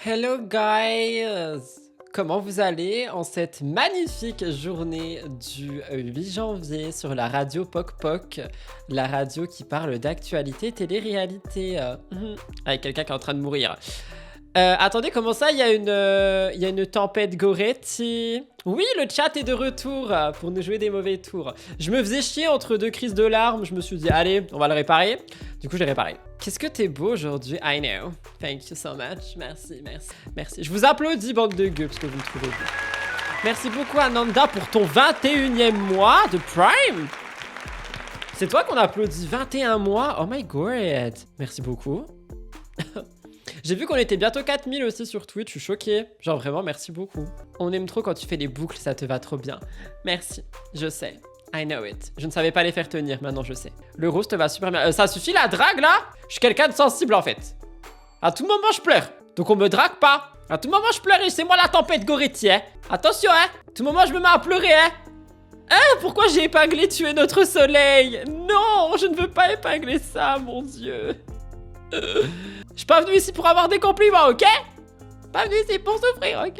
Hello guys! Comment vous allez en cette magnifique journée du 8 janvier sur la radio Poc Poc, la radio qui parle d'actualité télé-réalité, avec quelqu'un qui est en train de mourir. Attendez, comment ça, il y a une tempête Goretti? Oui, le chat est de retour pour nous jouer des mauvais tours. Je me faisais chier entre deux crises de larmes, je me suis dit, allez, on va le réparer. Du coup, je l'ai réparé. Qu'est-ce que t'es beau aujourd'hui? I know. Thank you so much. Merci, merci, merci. Je vous applaudis, bande de gueux, parce que vous me trouvez beau. Merci beaucoup, Ananda, pour ton 21e mois de Prime. C'est toi qu'on applaudit, 21 mois? Oh my god. Merci beaucoup. J'ai vu qu'on était bientôt 4000 aussi sur Twitch, je suis choquée. Genre vraiment, merci beaucoup. On aime trop quand tu fais des boucles, ça te va trop bien. Merci, je sais. I know it. Je ne savais pas les faire tenir, maintenant je sais. Le rose te va super bien. Ça suffit la drague là? Je suis quelqu'un de sensible en fait. À tout moment je pleure. Donc on me drague pas. À tout moment je pleure et c'est moi la tempête Goretti, hein. Attention, hein. À tout moment je me mets à pleurer, hein. Hein? Pourquoi j'ai épinglé tuer notre soleil? Non, je ne veux pas épingler ça, mon dieu. Je suis pas venu ici pour avoir des compliments, ok? Pas venu ici pour souffrir, ok?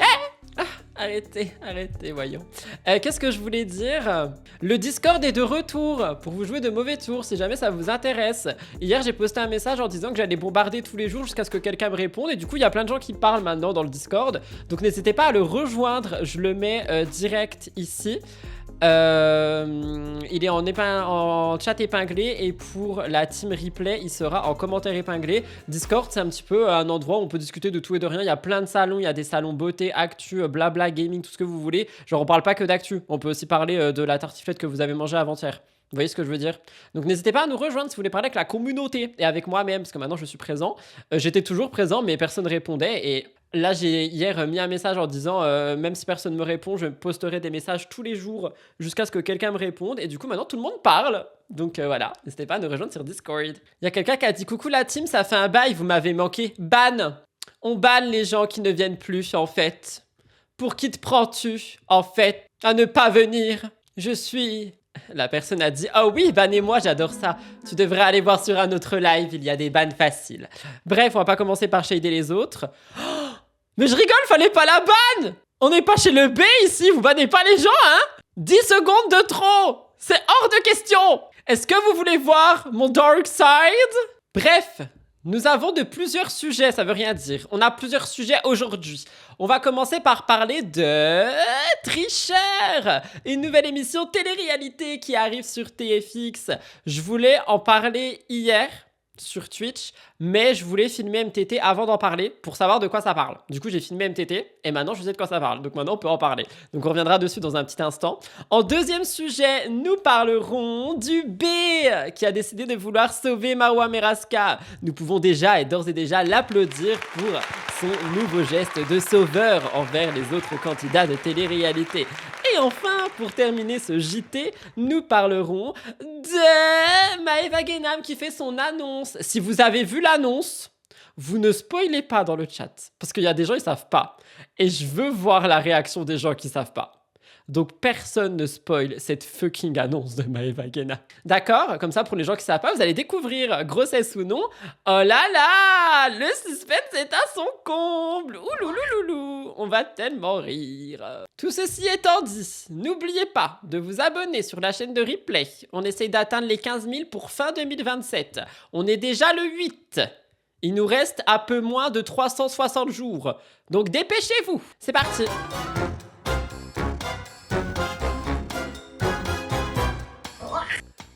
Arrêtez, arrêtez, voyons. Qu'est-ce que je voulais dire? Le Discord est de retour pour vous jouer de mauvais tours si jamais ça vous intéresse. Hier, j'ai posté un message en disant que j'allais bombarder tous les jours jusqu'à ce que quelqu'un me réponde. Et du coup, il y a plein de gens qui parlent maintenant dans le Discord. Donc n'hésitez pas à le rejoindre. Je le mets direct ici. Il est en chat épinglé et pour la team replay il sera en commentaire épinglé. Discord c'est un petit peu un endroit où on peut discuter de tout et de rien. Il y a plein de salons, il y a des salons beauté, actu, blabla, gaming, tout ce que vous voulez. Genre on parle pas que d'actu, on peut aussi parler de la tartiflette que vous avez mangée avant-hier. Vous voyez ce que je veux dire? Donc n'hésitez pas à nous rejoindre si vous voulez parler avec la communauté et avec moi-même, parce que maintenant je suis présent. J'étais toujours présent mais personne répondait et là j'ai hier mis un message en disant même si personne me répond, je posterai des messages tous les jours jusqu'à ce que quelqu'un me réponde et du coup maintenant tout le monde parle. Donc voilà, n'hésitez pas à nous rejoindre sur Discord. Il y a quelqu'un qui a dit coucou la team, ça fait un bail, vous m'avez manqué. Ban! On banne les gens qui ne viennent plus en fait. Pour qui te prends-tu en fait à ne pas venir? Je suis... La personne a dit « Oh oui, bannez-moi, j'adore ça. Tu devrais aller voir sur un autre live, il y a des bans faciles. » Bref, on va pas commencer par shader les autres. Oh, mais je rigole, fallait pas la ban! On n'est pas chez le B ici, vous bannez pas les gens, hein? 10 secondes de trop! C'est hors de question! Est-ce que vous voulez voir mon dark side? Bref, nous avons de plusieurs sujets, ça veut rien dire. On a plusieurs sujets aujourd'hui. On va commencer par parler de Tricheurs, une nouvelle émission télé-réalité qui arrive sur TFX. Je voulais en parler hier sur Twitch, mais je voulais filmer MTT avant d'en parler pour savoir de quoi ça parle. Du coup, j'ai filmé MTT et maintenant je sais de quoi ça parle. Donc maintenant, on peut en parler. Donc on reviendra dessus dans un petit instant. En deuxième sujet, nous parlerons du B qui a décidé de vouloir sauver Marwa Meraska. Nous pouvons déjà et d'ores et déjà l'applaudir pour son nouveau geste de sauveur envers les autres candidats de télé-réalité. Et enfin, pour terminer ce JT, nous parlerons de Maeva Genam qui fait son annonce. Si vous avez vu l'annonce, vous ne spoilez pas dans le chat. Parce qu'il y a des gens, ils savent pas. Et je veux voir la réaction des gens qui savent pas. Donc personne ne spoil cette fucking annonce de Maeva Genam. D'accord? Comme ça, pour les gens qui savent pas, vous allez découvrir, grossesse ou non. Oh là là! Le suspense est à son comble! Ouloulouloulou! On va tellement rire. Tout ceci étant dit, n'oubliez pas de vous abonner sur la chaîne de replay. On essaye d'atteindre les 15 000 pour fin 2027. On est déjà le 8. Il nous reste un peu moins de 360 jours. Donc dépêchez-vous! C'est parti!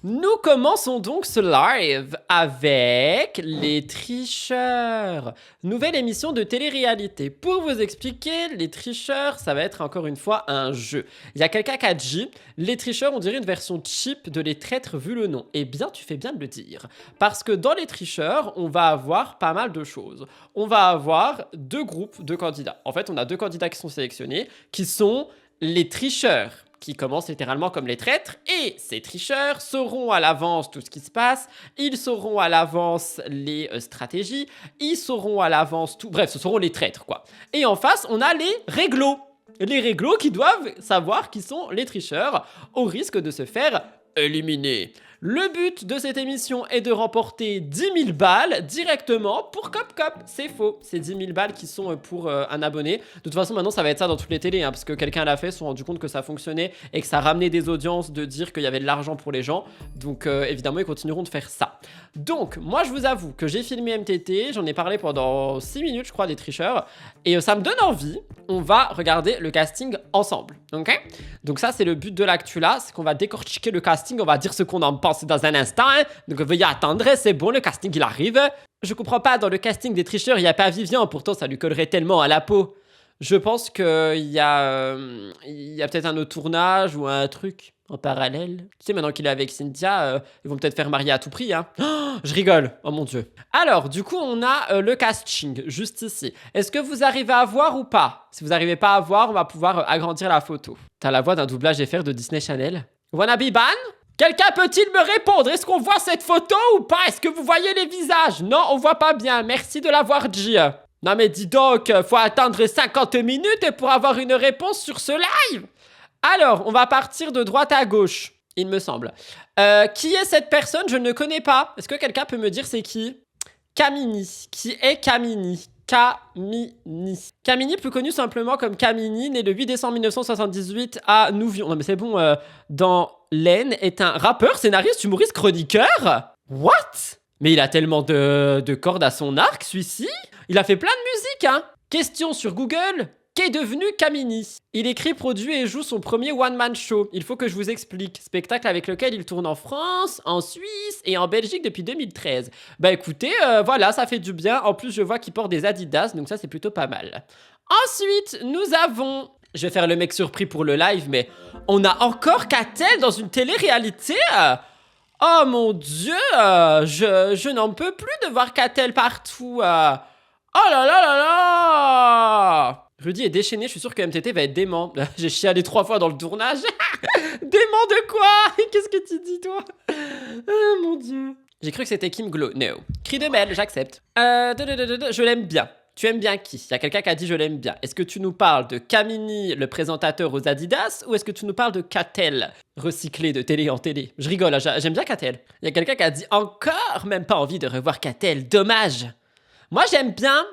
Nous commençons donc ce live avec les Tricheurs. Nouvelle émission de télé-réalité. Pour vous expliquer, les Tricheurs, ça va être encore une fois un jeu. Il y a quelqu'un qui a dit, les Tricheurs, on dirait une version cheap de les traîtres vu le nom. Eh bien, tu fais bien de le dire. Parce que dans les Tricheurs, on va avoir pas mal de choses. On va avoir deux groupes de candidats. En fait, on a deux candidats qui sont sélectionnés, qui sont les Tricheurs, qui commencent littéralement comme les traîtres, et ces tricheurs sauront à l'avance tout ce qui se passe, ils sauront à l'avance les stratégies, ils sauront à l'avance tout... Bref, ce seront les traîtres, quoi. Et en face, on a les réglos. Les réglos qui doivent savoir qui sont les tricheurs, au risque de se faire éliminer. Le but de cette émission est de remporter 10 000 balles directement pour Cop Cop. C'est faux, c'est 10 000 balles qui sont pour un abonné. De toute façon, maintenant, ça va être ça dans toutes les télés, hein, parce que quelqu'un l'a fait, se sont rendu compte que ça fonctionnait et que ça ramenait des audiences de dire qu'il y avait de l'argent pour les gens. Donc, évidemment, ils continueront de faire ça. Donc, moi, je vous avoue que j'ai filmé MTT, j'en ai parlé pendant 6 minutes, je crois, des tricheurs, et ça me donne envie. On va regarder le casting ensemble, ok? Donc ça, c'est le but de l'actu là, c'est qu'on va décortiquer le casting, on va dire ce qu'on en pense dans un instant, hein. Donc veuillez attendre, c'est bon, le casting, il arrive. Je comprends pas, dans le casting des tricheurs, il n'y a pas Vivian, pourtant ça lui collerait tellement à la peau. Je pense qu'il y a peut-être un autre tournage ou un truc en parallèle. Tu sais, maintenant qu'il est avec Cynthia, ils vont peut-être faire marier à tout prix, hein. Oh, je rigole, oh mon Dieu. Alors, du coup, on a le casting, juste ici. Est-ce que vous arrivez à voir ou pas? Si vous n'arrivez pas à voir, on va pouvoir agrandir la photo. T'as la voix d'un doublage FR de Disney Channel. Wanna be ban? Quelqu'un peut-il me répondre? Est-ce qu'on voit cette photo ou pas? Est-ce que vous voyez les visages? Non, on voit pas bien. Merci de l'avoir dit. Non mais dis donc, faut attendre 50 minutes pour avoir une réponse sur ce live. Alors, on va partir de droite à gauche, il me semble. Qui est cette personne? Je ne connais pas. Est-ce que quelqu'un peut me dire c'est qui? Kamini. Qui est Kamini? Kamini, plus connu simplement comme Kamini, né le 8 décembre 1978 à Nouvion. Non mais c'est bon, dans l'Aisne, est un rappeur, scénariste, humoriste, chroniqueur. What? Mais il a tellement de cordes à son arc, celui-ci. Il a fait plein de musique, hein. Question sur Google. Qu'est devenu Kamini? Il écrit, produit et joue son premier one-man show. Il faut que je vous explique. Spectacle avec lequel il tourne en France, en Suisse et en Belgique depuis 2013. Bah écoutez, voilà, ça fait du bien. En plus, je vois qu'il porte des Adidas, donc ça, c'est plutôt pas mal. Ensuite, nous avons... Je vais faire le mec surpris pour le live, mais on a encore Catel dans une télé-réalité. Oh mon Dieu, je n'en peux plus de voir Catel partout. Oh là là là là! Rudy est déchaîné, je suis sûr que MTT va être dément. J'ai chialé 3 fois dans le tournage. Dément de quoi? Qu'est-ce que tu dis, toi? Oh mon Dieu. J'ai cru que c'était Kim Glow. No. Cri de Mel, j'accepte. Je l'aime bien. Tu aimes bien qui? Il y a quelqu'un qui a dit je l'aime bien. Est-ce que tu nous parles de Kamini, le présentateur aux Adidas, ou est-ce que tu nous parles de Catel, recyclé de télé en télé? Je rigole, j'aime bien Catel. Il y a quelqu'un qui a dit encore même pas envie de revoir Catel. Dommage. Moi, j'aime bien.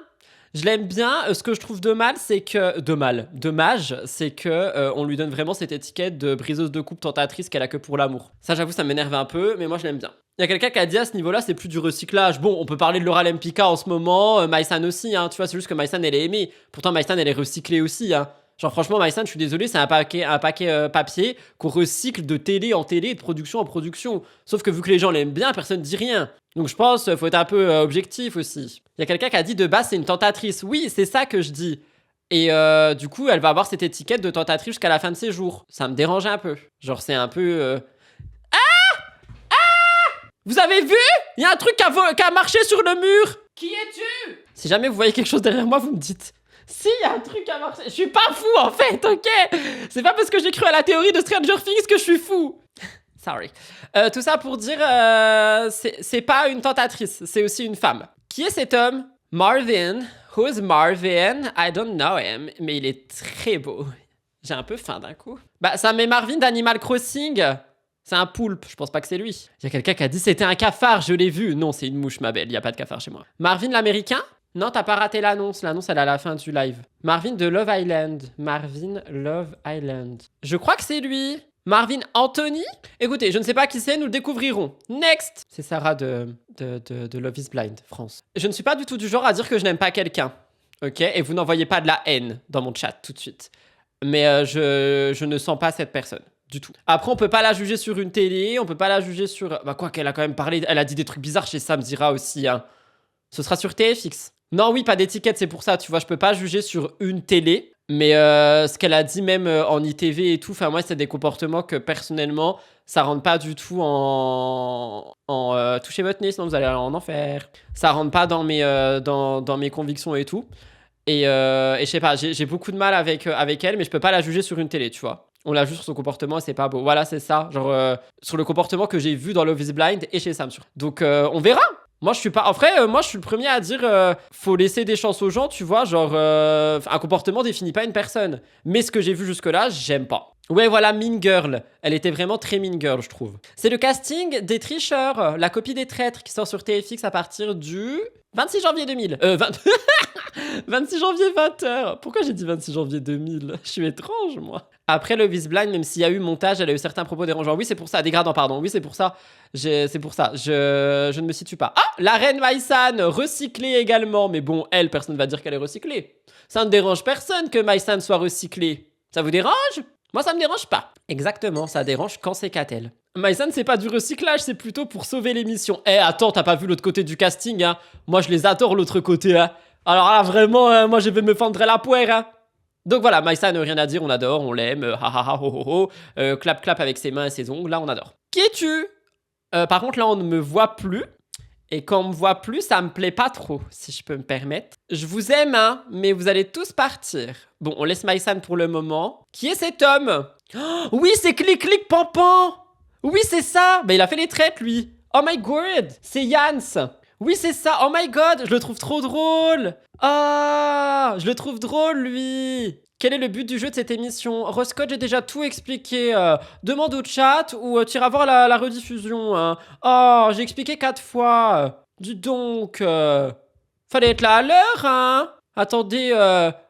Je l'aime bien. Ce que je trouve dommage, c'est que... Dommage, c'est que on lui donne vraiment cette étiquette de briseuse de couple tentatrice qu'elle a que pour l'amour. Ça, j'avoue, ça m'énerve un peu, mais moi, je l'aime bien. Il y a quelqu'un qui a dit à ce niveau-là, c'est plus du recyclage. Bon, on peut parler de Laura Lempicka en ce moment, Maïsan aussi, hein. Tu vois, c'est juste que Maïsan, elle est aimée. Pourtant, Maïsan, elle est recyclée aussi, hein. Genre, franchement, Maïsan, je suis désolé, c'est un paquet papier qu'on recycle de télé en télé, de production en production. Sauf que vu que les gens l'aiment bien, personne dit rien. Donc, je pense faut être un peu objectif aussi. Il y a quelqu'un qui a dit de base, c'est une tentatrice. Oui, c'est ça que je dis. Et du coup, elle va avoir cette étiquette de tentatrice jusqu'à la fin de ses jours. Ça me dérange un peu. Genre, c'est un peu... Vous avez vu? Il y a un truc qui a marché sur le mur. Qui es-tu? Si jamais vous voyez quelque chose derrière moi, vous me dites. Si, il y a un truc qui a marché. Je suis pas fou, en fait, ok? C'est pas parce que j'ai cru à la théorie de Stranger Things que je suis fou. Sorry. Tout ça pour dire, c'est pas une tentatrice, c'est aussi une femme. Qui est cet homme? Marvin. Who's Marvin? I don't know him, mais il est très beau. J'ai un peu faim d'un coup. Bah, ça met Marvin d'Animal Crossing. C'est un poulpe, je pense pas que c'est lui. Il y a quelqu'un qui a dit c'était un cafard, je l'ai vu. Non, c'est une mouche, ma belle, il y a pas de cafard chez moi. Marvin l'américain? Non, t'as pas raté l'annonce. L'annonce, elle est à la fin du live. Marvin de Love Island. Marvin Love Island. Je crois que c'est lui. Marvin Anthony? Écoutez, je ne sais pas qui c'est, nous le découvrirons. Next! C'est Sarah de Love is Blind, France. Je ne suis pas du tout du genre à dire que je n'aime pas quelqu'un. Ok? Et vous n'envoyez pas de la haine dans mon chat tout de suite. Mais je ne sens pas cette personne. Du tout. Après, on peut pas la juger sur une télé, on peut pas la juger sur... Bah quoi qu'elle a quand même parlé, elle a dit des trucs bizarres chez Sam Zira aussi, hein. Ce sera sur TFX. Non, oui, pas d'étiquette, c'est pour ça, tu vois, je peux pas juger sur une télé, mais ce qu'elle a dit même en ITV et tout, enfin moi, c'est des comportements que personnellement, ça rentre pas du tout en touchez votre nez, sinon vous allez en enfer. Ça rentre pas dans mes convictions et tout. Et je sais pas, j'ai beaucoup de mal avec elle, mais je peux pas la juger sur une télé, tu vois. On la juge sur son comportement et c'est pas beau. Voilà, c'est ça. Genre, sur le comportement que j'ai vu dans Love is Blind et chez Sam. Donc, on verra. Moi, je suis pas... En vrai, moi, je suis le premier à dire faut laisser des chances aux gens, tu vois. Genre, un comportement définit pas une personne. Mais ce que j'ai vu jusque-là, j'aime pas. Ouais, voilà, Mean Girl. Elle était vraiment très Mean Girl, je trouve. C'est le casting des tricheurs, la copie des traîtres, qui sort sur TFX à partir du 26 janvier 2000. 26 janvier 20h. Pourquoi j'ai dit 26 janvier 2000? Je suis étrange, moi. Après Love is Blind, même s'il y a eu montage, elle a eu certains propos dérangeants. Oui, c'est pour ça. Dégradant, pardon. Oui, c'est pour ça. C'est pour ça. Je ne me situe pas. Ah, la reine Maïsan, recyclée également. Mais bon, elle, personne ne va dire qu'elle est recyclée. Ça ne dérange personne que Maïsan soit recyclée. Ça vous dérange? Moi, ça me dérange pas. Exactement, ça dérange quand c'est Catel. Maïsan, c'est pas du recyclage, c'est plutôt pour sauver l'émission. Eh, attends, t'as pas vu l'autre côté du casting, hein? Moi, je les adore, l'autre côté, hein? Alors là, vraiment, moi, je vais me fendre la poire, hein? Donc voilà, Maïsan, rien à dire, on adore, on l'aime, ha ha ha ho ho ho, clap clap avec ses mains et ses ongles, là, on adore. Qui es-tu? Par contre, là, on ne me voit plus. Et quand on me voit plus, ça me plaît pas trop, si je peux me permettre. Je vous aime, hein, mais vous allez tous partir. Bon, on laisse Maïsan pour le moment. Qui est cet homme? Oh, oui, c'est Clic Clic Pampan. Oui, c'est ça. Bah, il a fait les traites, lui. Oh my god, c'est Yans. Oui, c'est ça. Oh my god, je le trouve trop drôle. Ah, je le trouve drôle, lui. Quel est le but du jeu de cette émission? Roscoe, j'ai déjà tout expliqué. Demande au chat ou tu iras voir la rediffusion. Hein. Oh, j'ai expliqué 4 fois. Dis donc. Fallait être là à l'heure, hein? Attendez,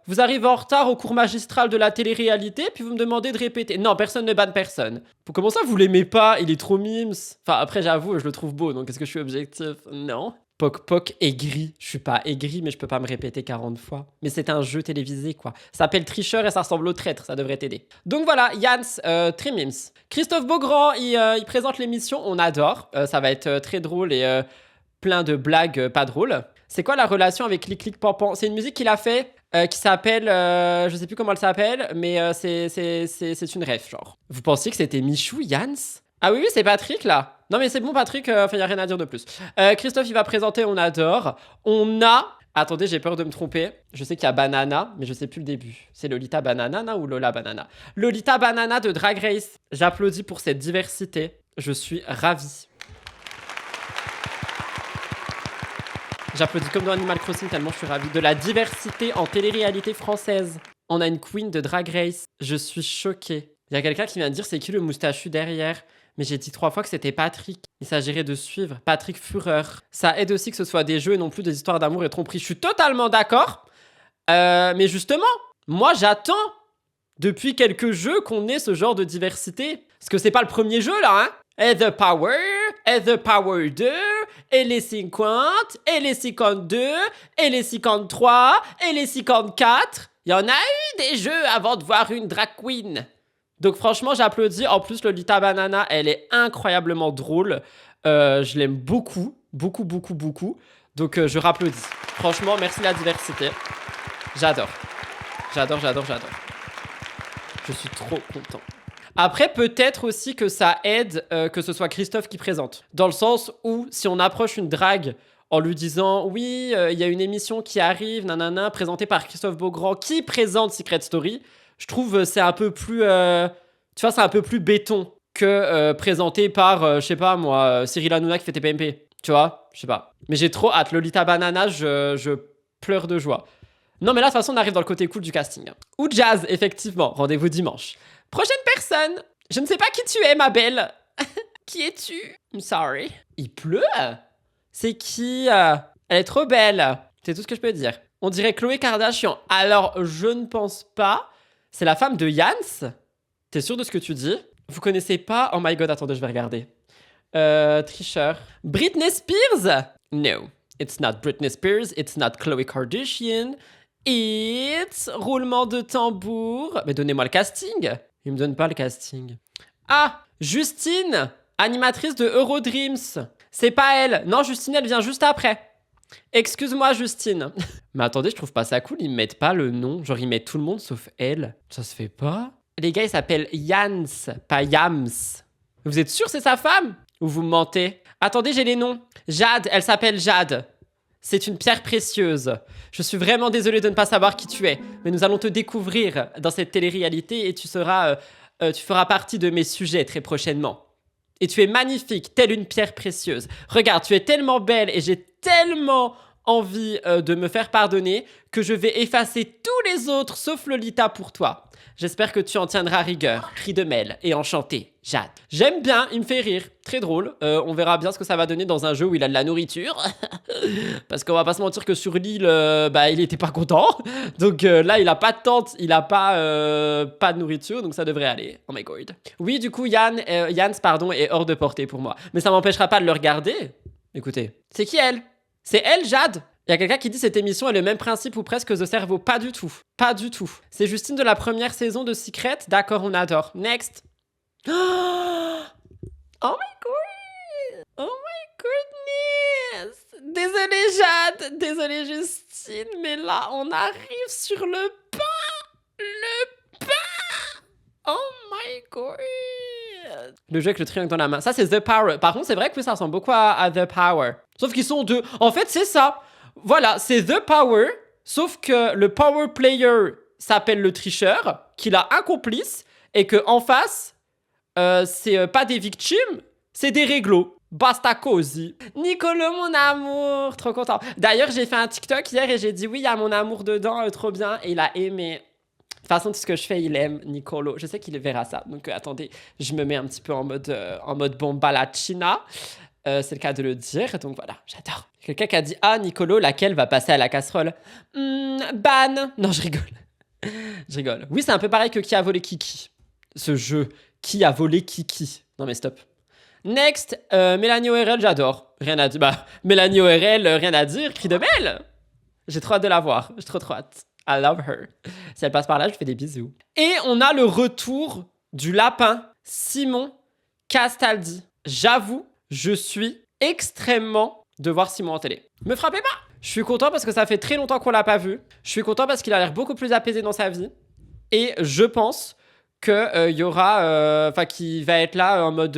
vous arrivez en retard au cours magistral de la télé-réalité, puis vous me demandez de répéter. Non, personne ne banne personne. Comment ça, vous l'aimez pas? Il est trop mimes. Enfin, après, j'avoue, je le trouve beau, donc est-ce que je suis objectif? Non. Poc Poc aigri. Je suis pas aigri, mais je peux pas me répéter 40 fois. Mais c'est un jeu télévisé, quoi. Ça s'appelle Tricheur et ça ressemble au traître, ça devrait t'aider. Donc voilà, Yans, très mimes. Christophe Beaugrand, il présente l'émission, on adore. Ça va être très drôle et plein de blagues pas drôles. C'est quoi la relation avec Clic Clic Pampan? C'est une musique qu'il a fait qui s'appelle... je sais plus comment elle s'appelle, mais c'est une ref, genre. Vous pensiez que c'était Michou, Yans? Ah oui, c'est Patrick, là. Non, mais c'est bon, Patrick, enfin, y a rien à dire de plus. Christophe, il va présenter, on adore. On a... Attendez, j'ai peur de me tromper. Je sais qu'il y a Banana, mais je sais plus le début. C'est Lolita Banana ou Lola Banana? Lolita Banana de Drag Race. J'applaudis pour cette diversité. Je suis ravi. J'applaudis comme dans Animal Crossing tellement je suis ravi. De la diversité en télé-réalité française. On a une queen de Drag Race. Je suis choquée. Il y a quelqu'un qui vient de dire c'est qui le moustachu derrière? Mais j'ai dit 3 fois que c'était Patrick. Il s'agirait de suivre Patrick Fureur. Ça aide aussi que ce soit des jeux et non plus des histoires d'amour et tromperie. Je suis totalement d'accord. Mais justement, moi j'attends depuis quelques jeux qu'on ait ce genre de diversité. Parce que c'est pas le premier jeu là, hein? Et The Power 2, et les 50, et les 52, et les 53, et les 54. Il y en a eu des jeux avant de voir une drag queen. Donc franchement, j'applaudis. En plus, Lolita Banana, elle est incroyablement drôle. Je l'aime beaucoup, beaucoup, beaucoup, beaucoup. Donc je rapplaudis. Franchement, merci la diversité. J'adore. J'adore, j'adore, j'adore. Je suis trop content. Après, peut-être aussi que ça aide que ce soit Christophe qui présente. Dans le sens où, si on approche une drague en lui disant « Oui, il y a une émission qui arrive, nanana, présentée par Christophe Beaugrand, qui présente Secret Story », je trouve c'est un peu plus... tu vois, c'est un peu plus béton que présenté par, je sais pas moi, Cyril Hanouna qui fait TPMP. Tu vois, je sais pas. Mais j'ai trop hâte. Lolita Banana, je pleure de joie. Non, mais là, de toute façon, on arrive dans le côté cool du casting. Ou Jazz, effectivement. Rendez-vous dimanche. Prochaine personne. Je ne sais pas qui tu es, ma belle. Qui es-tu? I'm sorry. Il pleut? C'est qui? Elle est trop belle. C'est tout ce que je peux dire. On dirait Khloé Kardashian. Alors, je ne pense pas. C'est la femme de Yans? T'es sûr de ce que tu dis? Vous connaissez pas? Oh my god, attendez, je vais regarder. Tricheur. Britney Spears? No. It's not Britney Spears. It's not Khloé Kardashian. It's... Roulement de tambour. Mais donnez-moi le casting. Il me donne pas le casting. Ah, Justine, animatrice de Eurodreams. C'est pas elle. Non, Justine, elle vient juste après. Excuse-moi, Justine. Mais attendez, je trouve pas ça cool. Ils mettent pas le nom. Genre, ils mettent tout le monde sauf elle. Ça se fait pas. Les gars, ils s'appellent Yans, pas Yams. Vous êtes sûr c'est sa femme? Ou vous me mentez? Attendez, j'ai les noms. Jade, elle s'appelle Jade. C'est une pierre précieuse. Je suis vraiment désolée de ne pas savoir qui tu es, mais nous allons te découvrir dans cette télé-réalité et tu feras partie de mes sujets très prochainement. Et tu es magnifique, telle une pierre précieuse. Regarde, tu es tellement belle et j'ai tellement envie de me faire pardonner que je vais effacer tous les autres sauf Lolita pour toi. J'espère que tu en tiendras rigueur. Cri de Mel et enchanté, Jade. J'aime bien, il me fait rire. Très drôle. On verra bien ce que ça va donner dans un jeu où il a de la nourriture. Parce qu'on va pas se mentir que sur l'île, il était pas content. Donc là, il a pas de tente, il a pas de nourriture, donc ça devrait aller. Oh my god. Oui, du coup, Jans est hors de portée pour moi. Mais ça m'empêchera pas de le regarder. Écoutez, c'est qui elle? C'est elle, Jade? Il y a quelqu'un qui dit cette émission est le même principe ou presque que The Cerveau. Pas du tout. Pas du tout. C'est Justine de la première saison de Secret. D'accord, on adore. Next. Oh my god. Oh my goodness. Désolée Jade. Désolée Justine. Mais là, on arrive sur le pain. Le pain. Oh my god. Le jeu avec le triangle dans la main. Ça, c'est The Power. Par contre, c'est vrai que ça ressemble beaucoup à The Power. Sauf qu'ils sont deux. En fait, c'est ça. Voilà, c'est The Power, sauf que le Power Player s'appelle le tricheur, qu'il a un complice, et que en face, c'est pas des victimes, c'est des réglos. Basta cosy. Nicolo, mon amour, trop content. D'ailleurs, j'ai fait un TikTok hier et j'ai dit oui, il y a mon amour dedans, trop bien, et il a aimé. De toute façon, tout ce que je fais, il aime, Nicolo. Je sais qu'il verra ça, donc attendez, je me mets un petit peu en mode bomba la China. C'est le cas de le dire, donc voilà, j'adore. Quelqu'un qui a dit « Ah, Nicolo, laquelle va passer à la casserole ?» Ban. Non, je rigole. Je rigole. Oui, c'est un peu pareil que Qui a volé Kiki. Ce jeu. Qui a volé Kiki. Non, mais stop. Next, Mélanie ORL, j'adore. Rien à dire. Bah, Mélanie ORL, rien à dire. Cri de Belle. J'ai trop hâte de la voir. J'ai trop hâte. I love her. Si elle passe par là, je lui fais des bisous. Et on a le retour du lapin Simon Castaldi. J'avoue, je suis extrêmement de voir Simon en télé. Me frappez pas! Je suis content parce que ça fait très longtemps qu'on l'a pas vu. Je suis content parce qu'il a l'air beaucoup plus apaisé dans sa vie. Et je pense qu'il y aura... qu'il va être là en mode...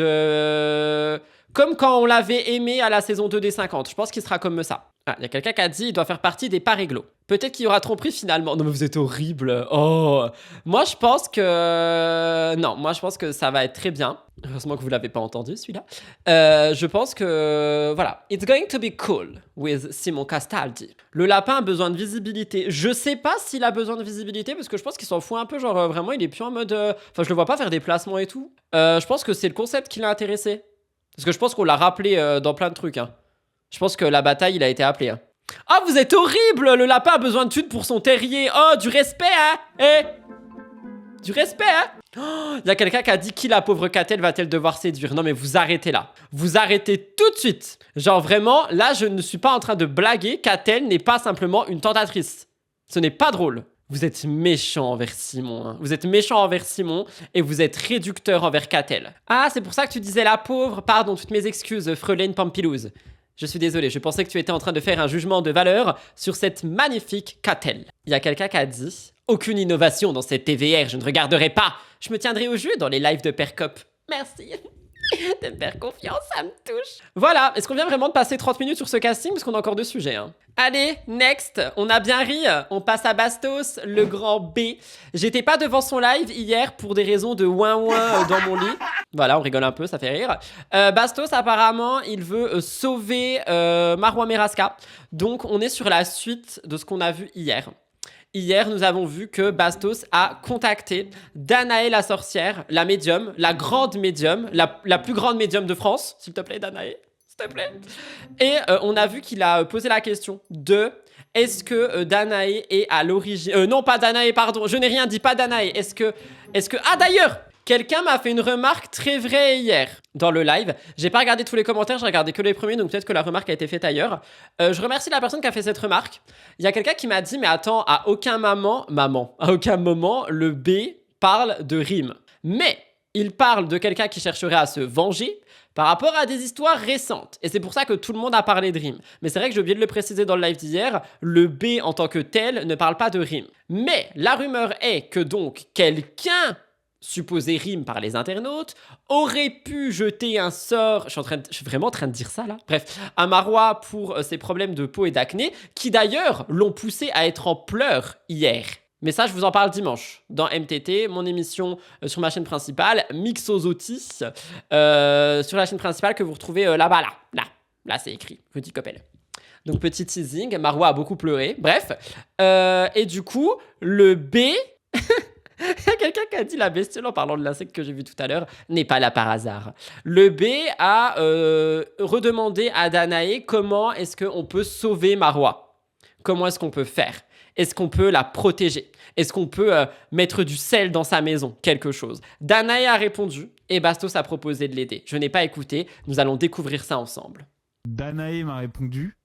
comme quand on l'avait aimé à la saison 2 des 50. Je pense qu'il sera comme ça. Ah, il y a quelqu'un qui a dit il doit faire partie des pas réglo. Peut-être qu'il y aura tromperie finalement. Non mais vous êtes horrible. Oh. Moi je pense que... Non, moi je pense que ça va être très bien. Heureusement que vous l'avez pas entendu celui-là. Je pense que... Voilà. It's going to be cool with Simon Castaldi. Le lapin a besoin de visibilité. Je sais pas s'il a besoin de visibilité parce que je pense qu'il s'en fout un peu. Genre vraiment il est plus en mode... Enfin je le vois pas faire des placements et tout. Je pense que c'est le concept qui l'a intéressé. Parce que je pense qu'on l'a rappelé dans plein de trucs. Hein. Je pense que la bataille, il a été appelé. Hein. Ah, vous êtes horrible! Le lapin a besoin de thunes pour son terrier. Oh, du respect, hein? Eh! Du respect, hein? Oh, y a quelqu'un qui a dit qui la pauvre Catel va-t-elle devoir séduire? Non, mais vous arrêtez là. Vous arrêtez tout de suite. Genre vraiment, là, je ne suis pas en train de blaguer. Catel n'est pas simplement une tentatrice. Ce n'est pas drôle. Vous êtes méchant envers Simon. Hein. Vous êtes méchant envers Simon et vous êtes réducteur envers Catel. Ah, c'est pour ça que tu disais la pauvre. Pardon, toutes mes excuses, Frelaine Pampilouse. Je suis désolé, je pensais que tu étais en train de faire un jugement de valeur sur cette magnifique Catel. Il y a quelqu'un qui a dit « Aucune innovation dans cette TVR, je ne regarderai pas. Je me tiendrai au jeu dans les lives de Percop. » Merci. De me faire confiance, ça me touche. Voilà, est-ce qu'on vient vraiment de passer 30 minutes sur ce casting parce qu'on a encore deux sujets hein. Allez, next, on a bien ri, on passe à Bastos, le grand B. J'étais pas devant son live hier pour des raisons de ouin-ouin dans mon lit. Voilà, on rigole un peu, ça fait rire. Bastos, apparemment, il veut sauver Marouane Meraska. Donc, on est sur la suite de ce qu'on a vu hier. Hier, nous avons vu que Bastos a contacté Danae la sorcière, la médium, la grande médium, la plus grande médium de France. S'il te plaît, Danae, s'il te plaît. Et on a vu qu'il a posé la question de est-ce que Danae est à l'origine... non, pas Danae, pardon, je n'ai rien dit, pas Danae. Est-ce que... Ah, d'ailleurs, quelqu'un m'a fait une remarque très vraie hier dans le live. J'ai pas regardé tous les commentaires, j'ai regardé que les premiers, donc peut-être que la remarque a été faite ailleurs. Je remercie la personne qui a fait cette remarque. Il y a quelqu'un qui m'a dit, mais attends, à aucun moment, le B parle de rime. Mais il parle de quelqu'un qui chercherait à se venger par rapport à des histoires récentes. Et c'est pour ça que tout le monde a parlé de rime. Mais c'est vrai que j'ai oublié de le préciser dans le live d'hier, le B en tant que tel ne parle pas de rime. Mais la rumeur est que donc quelqu'un... supposé rime par les internautes, aurait pu jeter un sort, je suis vraiment en train de dire ça là, bref, à Marois pour ses problèmes de peau et d'acné, qui d'ailleurs l'ont poussé à être en pleurs hier. Mais ça, je vous en parle dimanche, dans MTT, mon émission sur ma chaîne principale, Mixosotis, sur la chaîne principale que vous retrouvez là-bas, là, c'est écrit, Rudy Coppel. Donc petit teasing, Marwa a beaucoup pleuré. Bref. Et du coup, le B... Il y a quelqu'un qui a dit la bestiole en parlant de l'insecte que j'ai vu tout à l'heure n'est pas là par hasard. Le B a redemandé à Danae comment est-ce qu'on peut sauver Marwa. Comment est-ce qu'on peut faire? Est-ce qu'on peut la protéger? Est-ce qu'on peut mettre du sel dans sa maison? Quelque chose. Danae a répondu et Bastos a proposé de l'aider. Je n'ai pas écouté. Nous allons découvrir ça ensemble. Danae m'a répondu.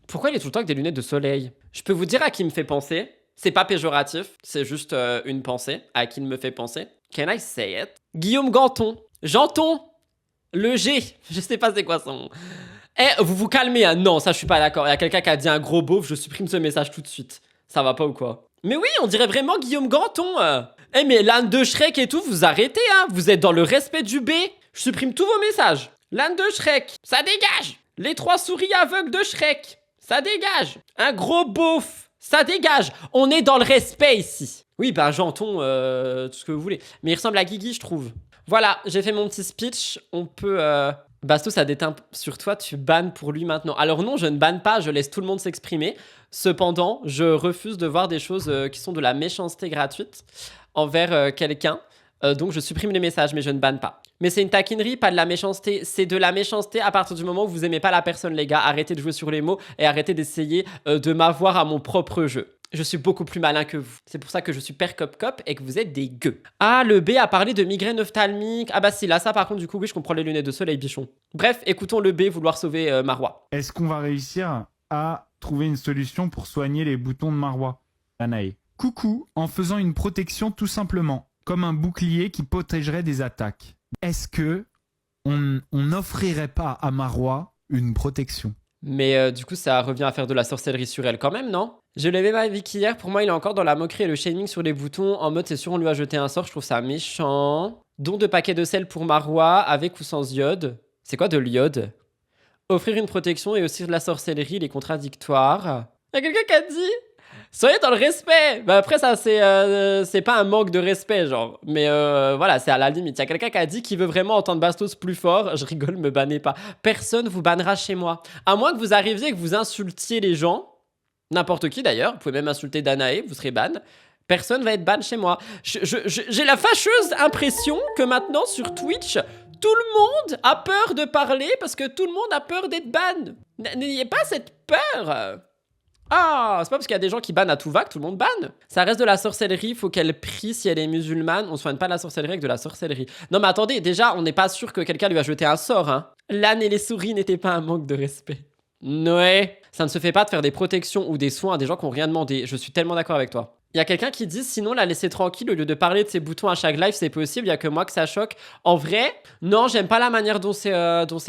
Pourquoi il est tout le temps avec des lunettes de soleil? Je peux vous dire à qui il me fait penser. C'est pas péjoratif, c'est juste une pensée. À qui il me fait penser? Can I say it? Guillaume Ganton. Janton. Le G. Je sais pas c'est quoi son... Eh, vous vous calmez, hein? Non, ça je suis pas d'accord. Il y a quelqu'un qui a dit un gros beauf, je supprime ce message tout de suite. Ça va pas ou quoi? Mais oui, on dirait vraiment Guillaume Ganton. Eh, mais l'âne de Shrek et tout, vous arrêtez, hein? Vous êtes dans le respect du B. Je supprime tous vos messages. L'âne de Shrek, ça dégage. Les 3 souris aveugles de Shrek, ça dégage. Un gros beauf, ça dégage. On est dans le respect ici. Oui, bah Janton, tout ce que vous voulez. Mais il ressemble à Guigui, je trouve. Voilà, j'ai fait mon petit speech. On peut... Bastos a déteint sur toi, tu bannes pour lui maintenant. Alors non, je ne banne pas, je laisse tout le monde s'exprimer. Cependant, je refuse de voir des choses qui sont de la méchanceté gratuite envers quelqu'un. Donc je supprime les messages, mais je ne banne pas. Mais c'est une taquinerie, pas de la méchanceté. C'est de la méchanceté à partir du moment où vous aimez pas la personne, les gars. Arrêtez de jouer sur les mots et arrêtez d'essayer de m'avoir à mon propre jeu. Je suis beaucoup plus malin que vous. C'est pour ça que je suis père cop et que vous êtes des gueux. Ah, le B a parlé de migraine ophtalmique. Ah bah si, là ça par contre du coup oui, je comprends les lunettes de soleil, bichon. Bref, écoutons le B vouloir sauver Marwa. Est-ce qu'on va réussir à trouver une solution pour soigner les boutons de Marwa? Danae. Coucou, en faisant une protection tout simplement, comme un bouclier qui protégerait des attaques. Est-ce que on n'offrirait pas à Marwa une protection? Mais du coup, ça revient à faire de la sorcellerie sur elle quand même, non? Je l'ai même avec hier, pour moi, il est encore dans la moquerie et le shaming sur les boutons, en mode c'est sûr, on lui a jeté un sort, je trouve ça méchant. Don de paquets de sel pour Marwa, avec ou sans iode. C'est quoi de l'iode? Offrir une protection et aussi de la sorcellerie, il est contradictoire. Il y a quelqu'un qui a dit soyez dans le respect. Bah après ça c'est pas un manque de respect genre, mais voilà, c'est à la limite. Il y a quelqu'un qui a dit qu'il veut vraiment entendre Bastos plus fort. Je rigole, me bannez pas. Personne vous bannera chez moi. À moins que vous arriviez et que vous insultiez les gens, n'importe qui d'ailleurs, vous pouvez même insulter Danae, vous serez ban. Personne va être ban chez moi. J'ai la fâcheuse impression que maintenant sur Twitch, tout le monde a peur de parler parce que tout le monde a peur d'être ban. N'ayez pas cette peur. Ah, c'est pas parce qu'il y a des gens qui bannent à tout va que tout le monde banne. Ça reste de la sorcellerie, faut qu'elle prie si elle est musulmane. On soigne pas de la sorcellerie avec de la sorcellerie. Non mais attendez, déjà, on n'est pas sûr que quelqu'un lui a jeté un sort, hein. L'âne et les souris n'étaient pas un manque de respect. Noé, ça ne se fait pas de faire des protections ou des soins à des gens qui n'ont rien demandé. Je suis tellement d'accord avec toi. Il y a quelqu'un qui dit sinon la laisser tranquille au lieu de parler de ses boutons à chaque live, c'est possible, il y a que moi que ça choque. En vrai, non, j'aime pas la manière dont c'est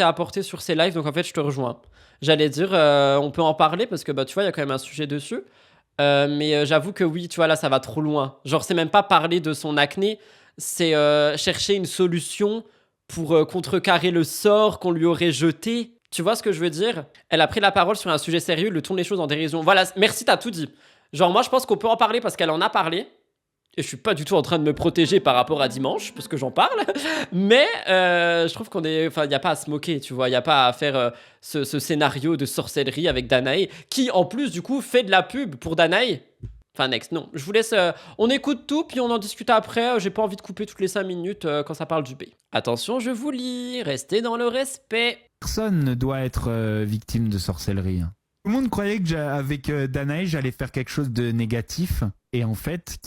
apporté sur ces lives, donc en fait je te rejoins. J'allais dire, on peut en parler parce que bah tu vois, il y a quand même un sujet dessus. Mais j'avoue que oui, tu vois, là ça va trop loin. Genre c'est même pas parler de son acné, c'est chercher une solution pour contrecarrer le sort qu'on lui aurait jeté. Tu vois ce que je veux dire? Elle a pris la parole sur un sujet sérieux, le tourne les choses en dérision. Voilà, merci, t'as tout dit. Genre moi je pense qu'on peut en parler parce qu'elle en a parlé. Et je suis pas du tout en train de me protéger par rapport à dimanche, parce que j'en parle. Mais je trouve qu'on est... Enfin, il n'y a pas à se moquer, tu vois. Il n'y a pas à faire ce scénario de sorcellerie avec Danae, qui en plus du coup fait de la pub pour Danae. Enfin, next, non. Je vous laisse... on écoute tout, puis on en discute après. J'ai pas envie de couper toutes les 5 minutes quand ça parle du B. Attention, je vous lis. Restez dans le respect. Personne ne doit être victime de sorcellerie. Tout le monde croyait que avec Danae, j'allais faire quelque chose de négatif. Et en fait,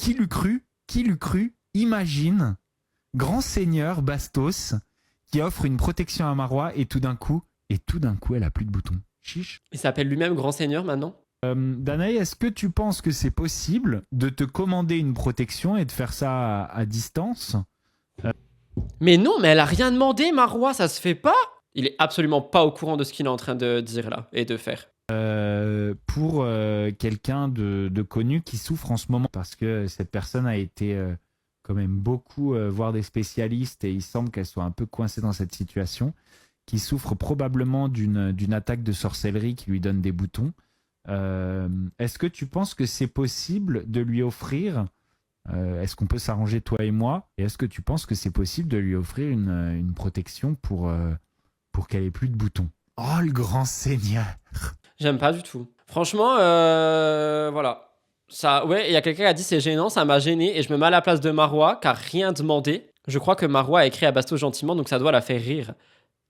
qui l'eût cru? Qui l'eût cru? Imagine, grand seigneur Bastos, qui offre une protection à Marwa et tout d'un coup, elle a plus de boutons. Chiche. Il s'appelle lui-même Grand Seigneur maintenant. Danae, est-ce que tu penses que c'est possible de te commander une protection et de faire ça à distance? Mais non, mais elle a rien demandé, Marwa, ça se fait pas. Il est absolument pas au courant de ce qu'il est en train de dire là et de faire. Pour quelqu'un de connu qui souffre en ce moment, parce que cette personne a été quand même beaucoup voir des spécialistes et il semble qu'elle soit un peu coincée dans cette situation, qui souffre probablement d'une attaque de sorcellerie qui lui donne des boutons. Est-ce que tu penses que c'est possible de lui offrir, est-ce qu'on peut s'arranger toi et moi, et est-ce que tu penses que c'est possible de lui offrir une protection pour qu'elle ait plus de boutons? Oh, le grand seigneur. J'aime pas du tout. Franchement, voilà. Ça, ouais, il y a quelqu'un qui a dit c'est gênant, ça m'a gêné et je me mets à la place de Marois car rien demandé. Je crois que Marois a écrit à Bastos gentiment donc ça doit la faire rire.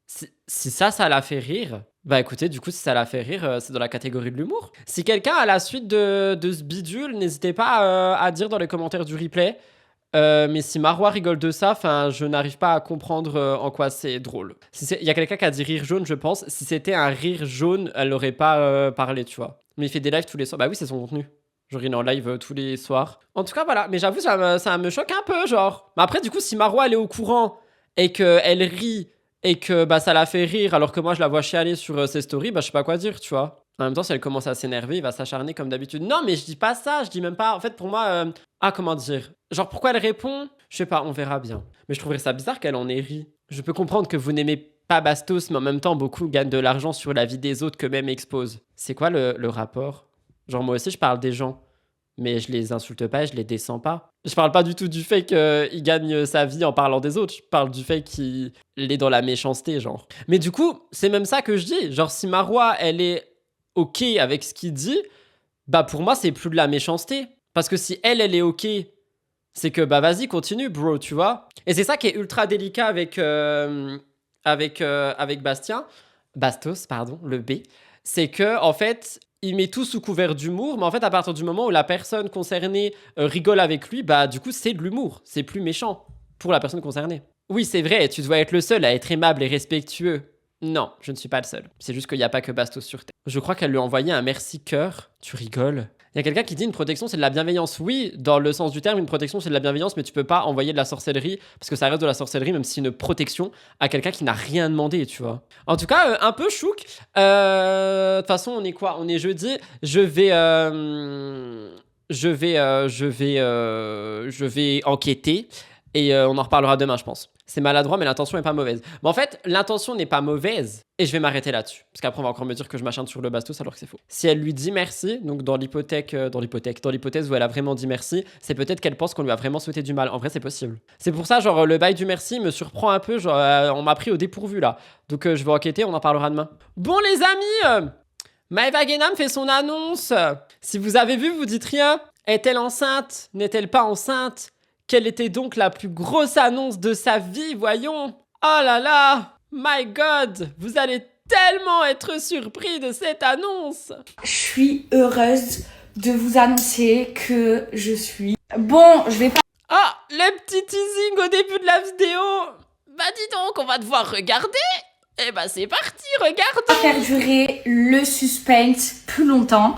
Si ça la fait rire, bah écoutez, du coup, si ça la fait rire, c'est dans la catégorie de l'humour. Si quelqu'un a la suite de ce bidule, n'hésitez pas à dire dans les commentaires du replay. Mais si Marois rigole de ça, je n'arrive pas à comprendre en quoi c'est drôle. Il y a quelqu'un qui a dit rire jaune, je pense. Si c'était un rire jaune, elle n'aurait pas parlé, tu vois. Mais il fait des lives tous les soirs. Bah oui, c'est son contenu. Genre, il est en live tous les soirs. En tout cas, voilà. Mais j'avoue, ça me choque un peu, genre. Mais après, du coup, si Marois, elle est au courant et qu'elle rit et que bah, ça la fait rire alors que moi, je la vois chialer sur ses stories, bah je sais pas quoi dire, tu vois. En même temps, si elle commence à s'énerver, il va s'acharner comme d'habitude. Non, mais je dis pas ça, je dis même pas. En fait, pour moi, comment dire? Genre, pourquoi elle répond? Je sais pas, on verra bien. Mais je trouverais ça bizarre qu'elle en ait ri. Je peux comprendre que vous n'aimez pas Bastos, mais en même temps, beaucoup gagnent de l'argent sur la vie des autres qu'eux-mêmes exposent. C'est quoi le rapport? Genre, moi aussi, je parle des gens, mais je les insulte pas et je les descends pas. Je parle pas du tout du fait qu'il gagne sa vie en parlant des autres. Je parle du fait qu'il est dans la méchanceté, genre. Mais du coup, c'est même ça que je dis. Genre, si Marois, elle est OK avec ce qu'il dit, bah pour moi, c'est plus de la méchanceté. Parce que si elle est OK, c'est que bah vas-y, continue, bro, tu vois. Et c'est ça qui est ultra délicat avec Bastos, pardon, le B. C'est que, en fait, il met tout sous couvert d'humour, mais en fait, à partir du moment où la personne concernée rigole avec lui, bah du coup, c'est de l'humour. C'est plus méchant pour la personne concernée. Oui, c'est vrai, tu dois être le seul à être aimable et respectueux. Non, je ne suis pas le seul. C'est juste qu'il n'y a pas que Bastos sur Terre. Je crois qu'elle lui a envoyé un merci cœur. Tu rigoles. Il y a quelqu'un qui dit une protection, c'est de la bienveillance. Oui, dans le sens du terme, une protection, c'est de la bienveillance, mais tu peux pas envoyer de la sorcellerie, parce que ça reste de la sorcellerie, même si c'est une protection à quelqu'un qui n'a rien demandé, tu vois. En tout cas, un peu chouk. De toute façon, on est quoi? On est jeudi. Je vais enquêter. Et on en reparlera demain, je pense. C'est maladroit, mais l'intention n'est pas mauvaise. Mais en fait, l'intention n'est pas mauvaise. Et je vais m'arrêter là-dessus. Parce qu'après, on va encore me dire que je m'acharne sur le Bastos alors que c'est faux. Si elle lui dit merci, donc dans l'hypothèse où elle a vraiment dit merci, c'est peut-être qu'elle pense qu'on lui a vraiment souhaité du mal. En vrai, c'est possible. C'est pour ça, genre, le bail du merci me surprend un peu. Genre, on m'a pris au dépourvu là. Donc, je vais enquêter, on en parlera demain. Bon, les amis, Maëva Guénam fait son annonce. Si vous avez vu, vous dites rien. Est-elle enceinte? N'est-elle pas enceinte? Quelle était donc la plus grosse annonce de sa vie, voyons? Oh là là! My God! Vous allez tellement être surpris de cette annonce! Je suis heureuse de vous annoncer que je suis... Bon, je vais pas... Ah! Le petit teasing au début de la vidéo! Bah dis donc, on va devoir regarder! Eh bah c'est parti, regarde! Faire durer le suspense plus longtemps.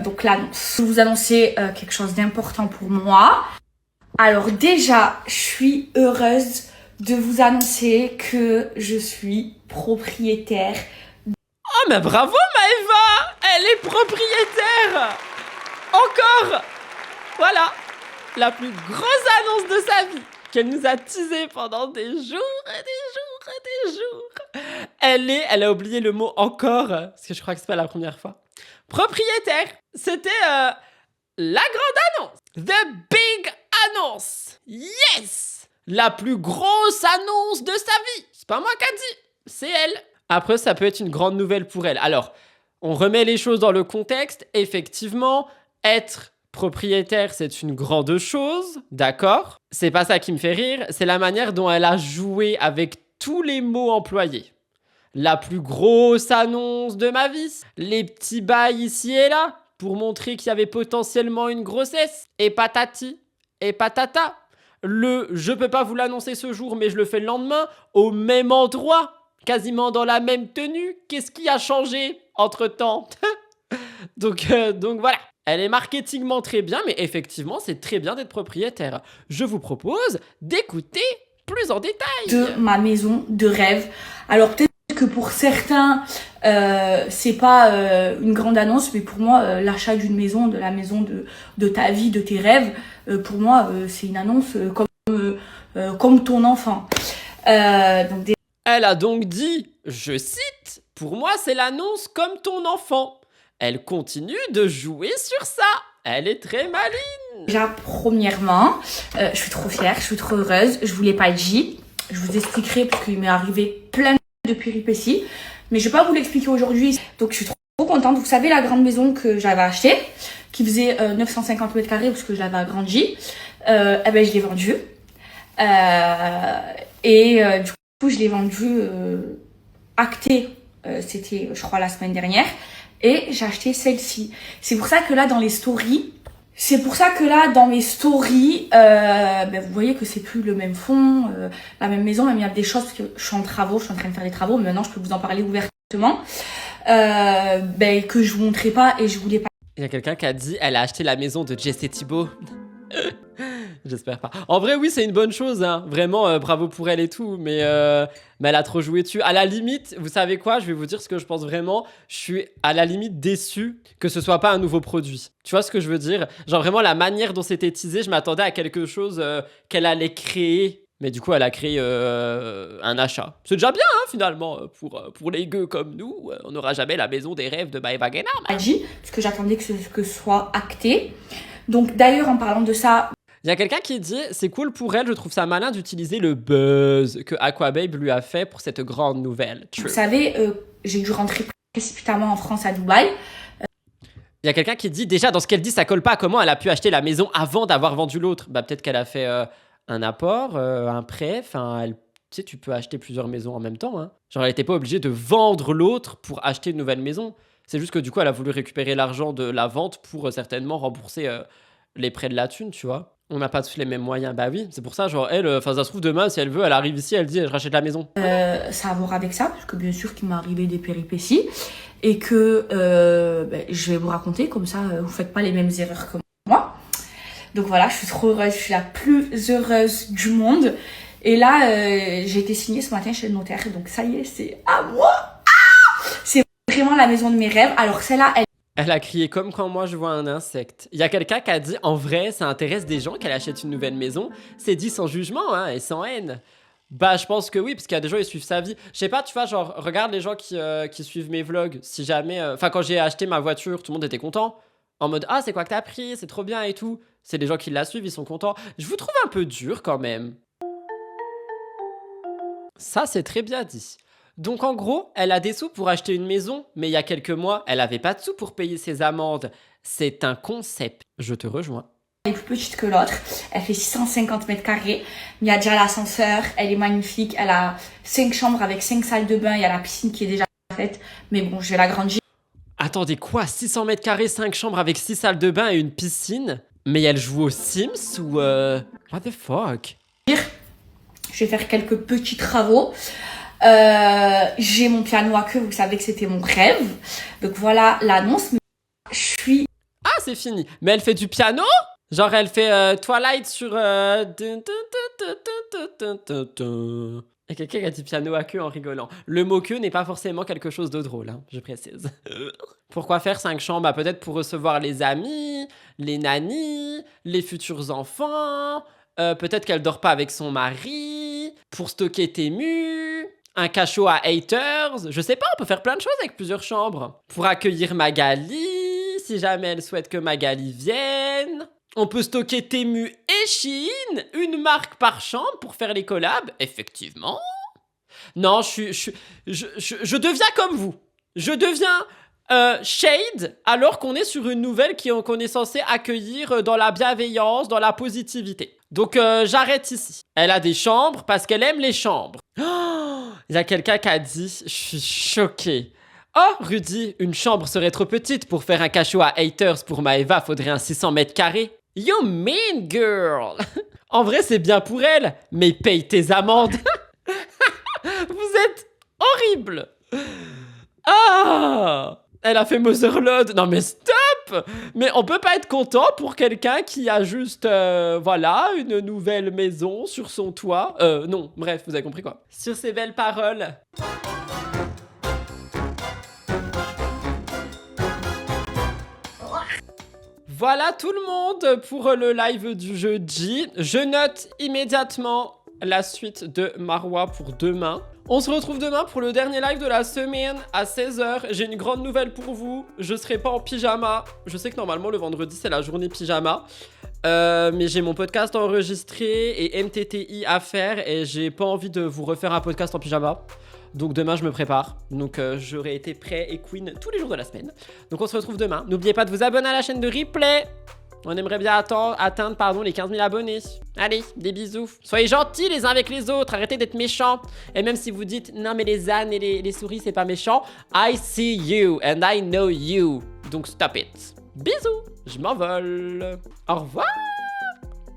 Donc l'annonce. Je vais vous annoncer quelque chose d'important pour moi. Alors déjà, je suis heureuse de vous annoncer que je suis propriétaire. Oh mais bravo Maëva! Elle est propriétaire! Encore! Voilà! La plus grosse annonce de sa vie! Qu'elle nous a teasé pendant des jours et des jours et des jours! Elle a oublié le mot encore, parce que je crois que c'est pas la première fois. Propriétaire! C'était la grande annonce! The big annonce! Yes! La plus grosse annonce de sa vie! C'est pas moi qui a dit, c'est elle. Après, ça peut être une grande nouvelle pour elle. Alors, on remet les choses dans le contexte. Effectivement, être propriétaire, c'est une grande chose, d'accord? C'est pas ça qui me fait rire, c'est la manière dont elle a joué avec tous les mots employés. La plus grosse annonce de ma vie, les petits bails ici et là, pour montrer qu'il y avait potentiellement une grossesse, et patati, et patata. Le « je peux pas vous l'annoncer ce jour, mais je le fais le lendemain », au même endroit, quasiment dans la même tenue. Qu'est-ce qui a changé entre-temps? donc voilà. Elle est marketingement très bien, mais effectivement, c'est très bien d'être propriétaire. Je vous propose d'écouter plus en détail. De ma maison de rêve. Alors peut-être que pour certains, c'est pas une grande annonce, mais pour moi, l'achat d'une maison, de la maison de ta vie, de tes rêves, pour moi, c'est une annonce comme ton enfant. Elle a donc dit, je cite, « Pour moi, c'est l'annonce comme ton enfant ». Elle continue de jouer sur ça. Elle est très maligne. Déjà, premièrement, je suis trop fière, je suis trop heureuse. Je voulais pas être J. Je vous expliquerai parce qu'il m'est arrivé plein de péripéties, mais je vais pas vous l'expliquer aujourd'hui. Donc je suis trop contente. Vous savez la grande maison que j'avais achetée, qui faisait 950 mètres carrés parce que je l'avais agrandie, eh ben je l'ai vendue. Du coup je l'ai vendue actée, c'était je crois la semaine dernière, et j'ai acheté celle-ci. C'est pour ça que là dans mes stories, vous voyez que c'est plus le même fond, la même maison, même il y a des choses parce que je suis en train de faire des travaux, mais maintenant je peux vous en parler ouvertement, que je vous montrais pas et je voulais pas. Il y a quelqu'un qui a dit elle a acheté la maison de Jesse Thibault. J'espère pas. En vrai, oui, c'est une bonne chose, hein. Vraiment, bravo pour elle et tout, mais elle a trop joué dessus. À la limite, vous savez quoi? Je vais vous dire ce que je pense vraiment. Je suis à la limite déçu que ce soit pas un nouveau produit. Tu vois ce que je veux dire? Genre vraiment la manière dont c'était teasé, je m'attendais à quelque chose qu'elle allait créer. Mais du coup, elle a créé un achat. C'est déjà bien, hein, finalement, pour les gueux comme nous. On n'aura jamais la maison des rêves de Maëva Guénard. Parce que j'attendais que ce soit acté. Donc d'ailleurs, en parlant de ça... Il y a quelqu'un qui dit, c'est cool pour elle, je trouve ça malin d'utiliser le buzz que Aquababe lui a fait pour cette grande nouvelle. Vous savez, j'ai dû rentrer précipitamment en France à Dubaï. Il y a quelqu'un qui dit, déjà dans ce qu'elle dit, ça colle pas à comment elle a pu acheter la maison avant d'avoir vendu l'autre. Bah peut-être qu'elle a fait un apport, un prêt, enfin, tu sais, tu peux acheter plusieurs maisons en même temps. Hein. Genre elle était pas obligée de vendre l'autre pour acheter une nouvelle maison. C'est juste que du coup, elle a voulu récupérer l'argent de la vente pour certainement rembourser les prêts de la thune, tu vois. On n'a pas tous les mêmes moyens. Bah oui, c'est pour ça, genre, elle, ça se trouve demain, si elle veut, elle arrive ici, elle dit, je rachète la maison. Ça a à voir avec ça, parce que bien sûr qu'il m'est arrivé des péripéties, et que je vais vous raconter, comme ça, vous faites pas les mêmes erreurs que moi. Donc voilà, je suis trop heureuse, je suis la plus heureuse du monde. Et là, j'ai été signée ce matin chez le notaire, donc ça y est, c'est à moi. C'est vraiment la maison de mes rêves. Alors celle-là, Elle a crié comme quand moi je vois un insecte. Il y a quelqu'un qui a dit, en vrai, ça intéresse des gens qu'elle achète une nouvelle maison. C'est dit sans jugement, hein, et sans haine. Bah, je pense que oui, parce qu'il y a des gens, ils suivent sa vie. Je sais pas, tu vois, genre, regarde les gens qui suivent mes vlogs. Si jamais... Enfin, quand j'ai acheté ma voiture, tout le monde était content. En mode, ah, c'est quoi que t'as pris? C'est trop bien et tout. C'est les gens qui la suivent, ils sont contents. Je vous trouve un peu dur quand même. Ça, c'est très bien dit. Donc en gros, elle a des sous pour acheter une maison, mais il y a quelques mois, elle avait pas de sous pour payer ses amendes. C'est un concept. Je te rejoins. Elle est plus petite que l'autre. Elle fait 650 mètres carrés. Il y a déjà l'ascenseur. Elle est magnifique. Elle a 5 chambres avec 5 salles de bain. Il y a la piscine qui est déjà faite. Mais bon, je vais l'agrandir. Attendez, quoi? 600 mètres carrés, 5 chambres avec 6 salles de bain et une piscine? Mais elle joue aux Sims ou what the fuck? Je vais faire quelques petits travaux. J'ai mon piano à queue, vous savez que c'était mon rêve. Donc voilà l'annonce. Je suis... Ah, c'est fini. Mais elle fait du piano? Genre elle fait Twilight sur... Il y a quelqu'un qui a dit piano à queue en rigolant. Le mot queue n'est pas forcément quelque chose de drôle, hein, je précise. Pourquoi faire 5 chambres? Bah, peut-être pour recevoir les amis, les nannies, les futurs enfants. Peut-être qu'elle dort pas avec son mari. Pour stocker Temu. Un cachot à haters. Je sais pas, on peut faire plein de choses avec plusieurs chambres. Pour accueillir Magali, si jamais elle souhaite que Magali vienne. On peut stocker Temu et Shein, une marque par chambre pour faire les collabs. Effectivement. Non, je deviens comme vous. Je deviens shade alors qu'on est sur une nouvelle qu'on est censé accueillir dans la bienveillance, dans la positivité. Donc j'arrête ici. Elle a des chambres parce qu'elle aime les chambres. Il y a quelqu'un qui a dit, je suis choquée. Oh, Rudy, une chambre serait trop petite pour faire un cachot à haters pour Maëva, faudrait un 600 mètres carrés. You mean girl. En vrai, c'est bien pour elle, mais paye tes amendes. Vous êtes horrible. Ah, elle a fait Motherload. Non mais stop. Mais on peut pas être content pour quelqu'un qui a juste, voilà, une nouvelle maison sur son toit. Non, bref, vous avez compris quoi. Sur ces belles paroles... Voilà tout le monde pour le live du jeudi. Je note immédiatement la suite de Marwa pour demain. On se retrouve demain pour le dernier live de la semaine à 16h. J'ai une grande nouvelle pour vous. Je serai pas en pyjama. Je sais que normalement le vendredi c'est la journée pyjama. Mais j'ai mon podcast enregistré et MTTI à faire et j'ai pas envie de vous refaire un podcast en pyjama. Donc demain, je me prépare. Donc j'aurai été prêt et queen tous les jours de la semaine. Donc on se retrouve demain. N'oubliez pas de vous abonner à la chaîne de replay. On aimerait bien atteindre les 15 000 abonnés. Allez, des bisous. Soyez gentils les uns avec les autres. Arrêtez d'être méchants. Et même si vous dites, non mais les ânes et les souris, c'est pas méchant. I see you and I know you. Donc stop it. Bisous. Je m'envole. Au revoir.